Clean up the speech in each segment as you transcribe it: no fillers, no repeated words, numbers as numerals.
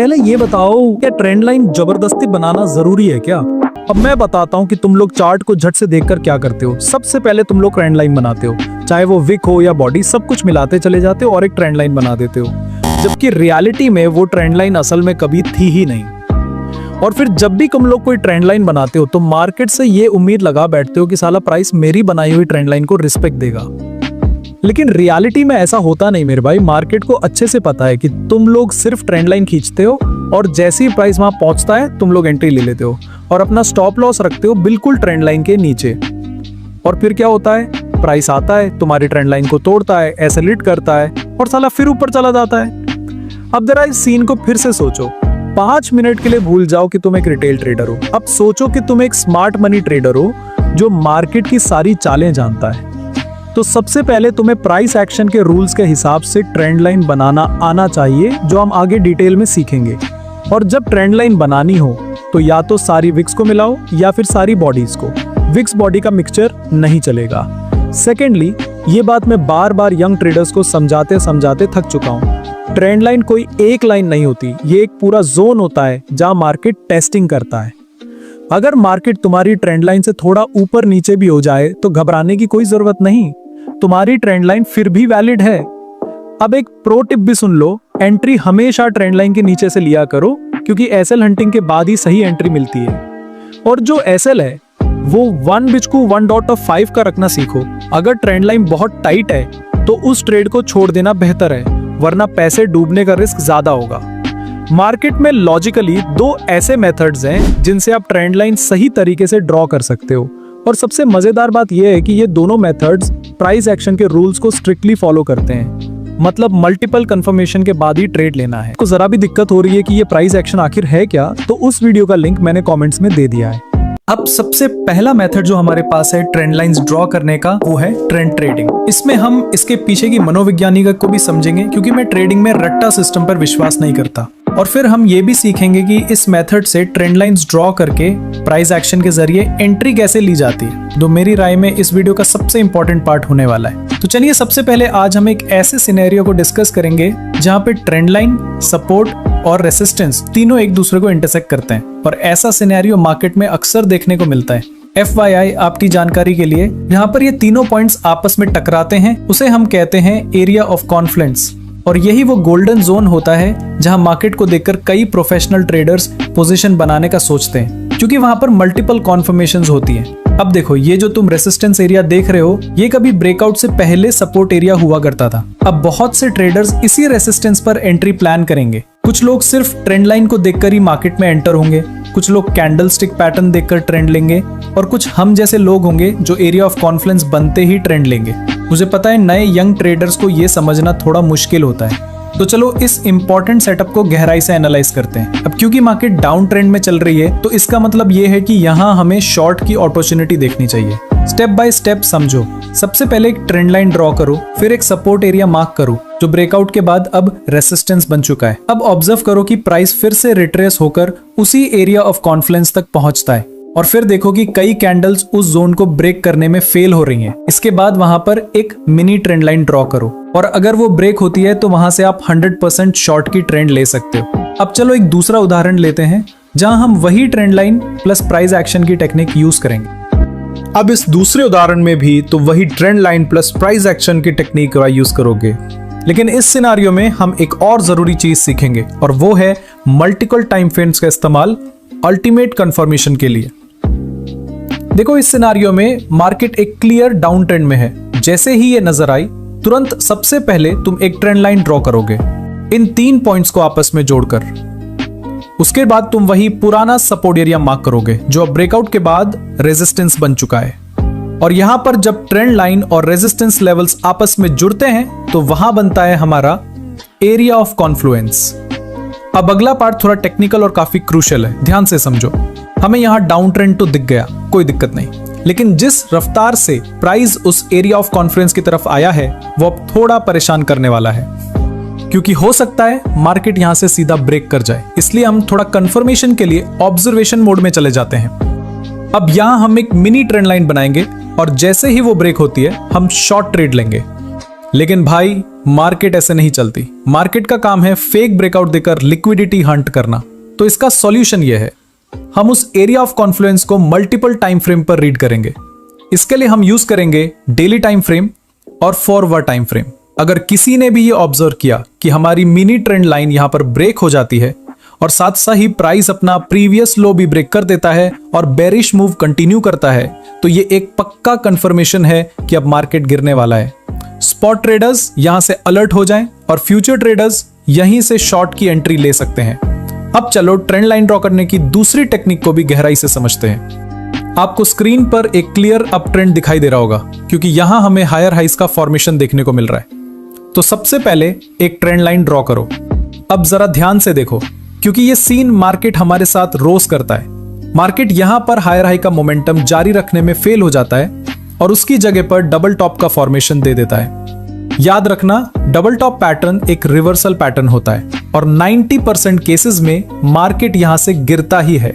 पहले ये बताओ, क्या ट्रेंड लाइन जबरदस्ती बनाना जरूरी है क्या? अब मैं बताता हूँ कि तुम लोग चार्ट को झट से देखकर क्या करते हो। सबसे पहले तुम लोग ट्रेंड लाइन बनाते हो, चाहे वो विक हो या बॉडी, सब कुछ मिलाते चले जाते हो और एक ट्रेंड लाइन बना देते हो, जबकि रियलिटी में वो ट्रेंड लाइन असल में कभी थी ही नहीं। और फिर जब भी तुम लोग कोई ट्रेंड लाइन बनाते हो तो मार्केट से ये उम्मीद लगा बैठते हो कि साला प्राइस मेरी बनाई हुई ट्रेंड लाइन को रिस्पेक्ट देगा। लेकिन रियलिटी में ऐसा होता नहीं मेरे भाई। मार्केट को अच्छे से पता है कि तुम लोग सिर्फ ट्रेंड लाइन खींचते हो और जैसे ही प्राइस वहां पहुंचता है तुम लोग एंट्री ले लेते हो और अपना स्टॉप लॉस रखते हो बिल्कुल ट्रेंड लाइन के नीचे। और फिर क्या होता है, प्राइस आता है, तुम्हारी ट्रेंड लाइन को तोड़ता है, एक्सेलरेट करता है और साला फिर ऊपर चला जाता है। अब जरा इस सीन को फिर से सोचो। 5 मिनट के लिए भूल जाओ कि तुम एक रिटेल ट्रेडर हो। अब सोचो कि तुम एक स्मार्ट मनी ट्रेडर हो जो मार्केट की सारी चालें जानता है। तो सबसे पहले तुम्हें प्राइस एक्शन के रूल्स के हिसाब से ट्रेंड लाइन बनाना आना चाहिए, जो हम आगे डिटेल में सीखेंगे। और जब ट्रेंड लाइन बनानी हो तो या तो सारी विक्स को मिलाओ या फिर सारी बॉडीज को। विक्स बॉडी का मिक्सचर नहीं चलेगा। सेकेंडली, ये बात मैं बार बार यंग ट्रेडर्स को समझाते समझाते थक चुका हूँ। ट्रेंड लाइन कोई एक लाइन नहीं होती, ये एक पूरा जोन होता है जहां मार्केट टेस्टिंग करता है। अगर मार्केट तुम्हारी ट्रेंड लाइन से थोड़ा ऊपर नीचे भी हो जाए तो घबराने की कोई जरूरत नहीं, तुम्हारी ट्रेंड लाइन फिर भी वैलिड है। अब एक प्रो टिप भी सुन लो, एंट्री हमेशा ट्रेंड लाइन के नीचे से लिया करो, क्योंकि एसएल हंटिंग के बाद ही सही एंट्री मिलती है। और जो एसएल है वो 1 बिचकू 1.5 का रखना सीखो। अगर ट्रेंड लाइन बहुत टाइट है तो उस ट्रेड को छोड़ देना बेहतर है, वरना पैसे डूबने का रिस्क ज्यादा होगा। मार्केट में लॉजिकली 2 ऐसे मेथड्स हैं जिनसे आप ट्रेंड लाइन सही तरीके से ड्रॉ कर सकते हो। और सबसे मजेदार बात यह है कि ये दोनों मेथड्स प्राइस एक्शन के रूल्स को स्ट्रिक्टली फॉलो करते हैं। मतलब मल्टीपल कंफर्मेशन के बाद ही ट्रेड लेना है। को जरा भी दिक्कत हो रही है कि ये प्राइस एक्शन आखिर है क्या, तो उस वीडियो का लिंक मैंने कमेंट्स में दे दिया है। अब सबसे पहला मेथड जो हमारे पास है ट्रेंड लाइंस ड्रॉ करने का, वो है ट्रेंड ट्रेडिंग। इसमें हम इसके पीछे की मनोवैज्ञानिक को भी समझेंगे, क्योंकि मैं ट्रेडिंग में रट्टा सिस्टम पर विश्वास नहीं करता। और फिर हम ये भी सीखेंगे कि इस मेथड से ट्रेंड लाइंस ड्रॉ करके प्राइस एक्शन के जरिए एंट्री कैसे ली जाती है, जो मेरी राय में इस वीडियो का सबसे इंपॉर्टेंट पार्ट होने वाला है। तो चलिए सबसे पहले आज हम एक ऐसे सिनेरियो को डिस्कस करेंगे जहां पे ट्रेंड लाइन, सपोर्ट और रेसिस्टेंस तीनों एक दूसरे को इंटरसेक्ट करते हैं। और ऐसा सिनेरियो मार्केट में अक्सर देखने को मिलता है। FYI आपकी जानकारी के लिए, यहाँ पर ये तीनों पॉइंट्स आपस में टकराते हैं, उसे हम कहते हैं एरिया ऑफ कॉन्फ्लुएंस। और यही वो गोल्डन जोन होता है जहां मार्केट को देखकर कई प्रोफेशनल ट्रेडर्स पोजीशन बनाने का सोचते हैं, क्योंकि वहां पर मल्टीपल कॉन्फर्मेशंस होती हैं। अब देखो, ये जो तुम रेसिस्टेंस एरिया देख रहे हो, ये कभी ब्रेकआउट से पहले सपोर्ट एरिया हुआ करता था। अब बहुत से ट्रेडर्स इसी रेसिस्टेंस पर एंट्री प्लान करेंगे। कुछ लोग सिर्फ ट्रेंड लाइन को देखकर ही मार्केट में एंटर होंगे, कुछ लोग कैंडल स्टिक पैटर्न देखकर ट्रेंड लेंगे, और कुछ हम जैसे लोग होंगे जो एरिया ऑफ कॉन्फ्लुएंस बनते ही ट्रेंड लेंगे। मुझे पता है नए यंग ट्रेडर्स को ये समझना थोड़ा मुश्किल होता है, तो चलो इस इंपॉर्टेंट सेटअप को गहराई से एनालाइज करते हैं। अब क्योंकि मार्केट डाउन ट्रेंड में चल रही है, तो इसका मतलब ये है कि यहाँ हमें शॉर्ट की अपॉर्चुनिटी देखनी चाहिए। स्टेप बाय स्टेप समझो। सबसे पहले एक ट्रेंड लाइन ड्रॉ करो, फिर एक सपोर्ट एरिया मार्क करो जो ब्रेकआउट के बाद अब रेसिस्टेंस बन चुका है। अब ऑब्जर्व करो कि प्राइस फिर से रिट्रेस होकर उसी एरिया ऑफ कॉन्फ्लुएंस तक पहुंचता है, और फिर देखो कि कई कैंडल्स उस जोन को ब्रेक करने में फेल हो रही हैं। इसके बाद वहां पर एक मिनी ट्रेंड लाइन ड्रॉ करो, और अगर वो ब्रेक होती है तो वहां से आप 100% शॉर्ट की ट्रेंड ले सकते हो। अब चलो एक दूसरा उदाहरण लेते हैं जहां हम वही trend line plus price action की टेक्निक यूज करेंगे। अब इस दूसरे उदाहरण में भी तो वही trend line plus price action की टेक्निक यूज करोगे, लेकिन इस सिनारियो में हम एक और जरूरी चीज सीखेंगे, और वो है मल्टीपल टाइम फ्रेम्स का इस्तेमाल अल्टीमेट कंफर्मेशन के लिए। देखो, इस सिनारियो में मार्केट एक क्लियर डाउन ट्रेंड में है। जैसे ही ये नजर आई, तुरंत सबसे पहले तुम एक ट्रेंड लाइन ड्रॉ करोगे इन 3 पॉइंट्स को आपस में जोड़कर। उसके बाद तुम वही पुराना सपोर्ट एरिया मार्क करोगे जो अब ब्रेकआउट के बाद रेजिस्टेंस बन चुका है। और यहां पर जब ट्रेंड लाइन और रेजिस्टेंस लेवल्स आपस में जुड़ते हैं तो वहां बनता है हमारा एरिया ऑफ कॉन्फ्लुएंस। अब अगला पार्ट थोड़ा टेक्निकल और काफी क्रूशियल है, ध्यान से समझो। हमें यहां डाउन ट्रेंड तो दिख गया, कोई दिक्कत नहीं, लेकिन जिस रफ्तार से प्राइस उस एरिया ऑफ कॉन्फ्लुएंस की तरफ आया है वो अब थोड़ा परेशान करने वाला है, क्योंकि हो सकता है मार्केट यहां से सीधा ब्रेक कर जाए। इसलिए हम थोड़ा कंफर्मेशन के लिए ऑब्जर्वेशन मोड में चले जाते हैं। अब यहां हम एक मिनी ट्रेंड लाइन बनाएंगे, और जैसे ही वो ब्रेक होती है हम शॉर्ट ट्रेड लेंगे। लेकिन भाई मार्केट ऐसे नहीं चलती। मार्केट का काम है फेक ब्रेकआउट देकर लिक्विडिटी हंट करना। तो इसका सॉल्यूशन यह है, हम उस एरिया ऑफ कॉन्फ्लुएंस को मल्टीपल टाइम फ्रेम पर रीड करेंगे। इसके लिए हम यूज करेंगे डेली टाइम फ्रेम और फॉरवर्ड टाइम फ्रेम। अगर किसी ने भी ये ऑब्जर्व किया कि हमारी मिनी ट्रेंड लाइन यहां पर ब्रेक हो जाती है और साथ साथ ही प्राइस अपना प्रीवियस लो भी ब्रेक कर देता है और बेरिश मूव कंटिन्यू करता है, तो ये एक पक्का कंफर्मेशन है कि अब मार्केट गिरने वाला है। स्पॉट ट्रेडर्स यहां से अलर्ट हो जाएं और फ्यूचर ट्रेडर्स यहीं से शॉर्ट की एंट्री ले सकते हैं। अब चलो ट्रेंड लाइन ड्रॉ करने की दूसरी टेक्निक को भी गहराई से समझते हैं। आपको स्क्रीन पर एक क्लियर अप ट्रेंड दिखाई दे रहा होगा क्योंकि यहां हमें हायर हाइस का फॉर्मेशन देखने को मिल रहा है। तो सबसे पहले एक ट्रेंड लाइन ड्रॉ करो। अब जरा ध्यान से देखो क्योंकि ये सीन मार्केट हमारे साथ रोज करता है। मार्केट यहां पर हायर हाई का मोमेंटम जारी रखने में फेल हो जाता है और उसकी जगह पर डबल टॉप का फॉर्मेशन दे देता है। याद रखना, डबल टॉप पैटर्न एक रिवर्सल पैटर्न होता है और 90% केसेस में मार्केट यहां से गिरता ही है।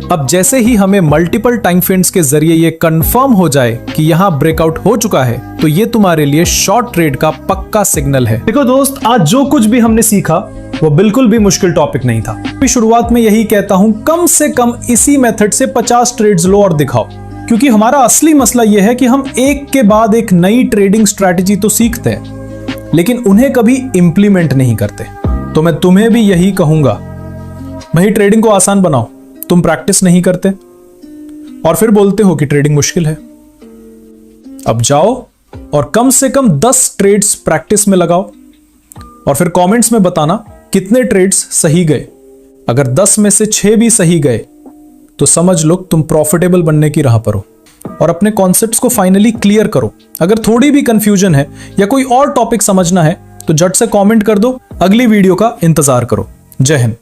अब जैसे ही हमें मल्टीपल टाइम फ्रेम्स के जरिए ये कंफर्म हो जाए कि यहां ब्रेकआउट हो चुका है, तो ये तुम्हारे लिए शॉर्ट ट्रेड का पक्का सिग्नल है। देखो दोस्त, आज जो कुछ भी हमने सीखा वो बिल्कुल भी मुश्किल टॉपिक नहीं था। मैं शुरुआत में यही कहता हूं, कम से कम इसी मेथड से 50 ट्रेड्स लो और दिखाओ, क्योंकि हमारा असली मसला यह है कि हम एक के बाद एक नई ट्रेडिंग स्ट्रैटेजी तो सीखते हैं लेकिन उन्हें कभी इंप्लीमेंट नहीं करते। तो मैं तुम्हें भी यही कहूंगा, भाई ट्रेडिंग को आसान बनाओ। तुम प्रैक्टिस नहीं करते और फिर बोलते हो कि ट्रेडिंग मुश्किल है। अब जाओ और कम से कम 10 ट्रेड्स प्रैक्टिस में लगाओ और फिर कमेंट्स में बताना कितने ट्रेड्स सही गए। अगर 10 में से 6 भी सही गए तो समझ लो तुम प्रॉफिटेबल बनने की राह पर हो और अपने कॉन्सेप्ट्स को फाइनली क्लियर करो। अगर थोड़ी भी कंफ्यूजन है या कोई और टॉपिक समझना है तो झट से कमेंट कर दो। अगली वीडियो का इंतजार करो। जय हिंद।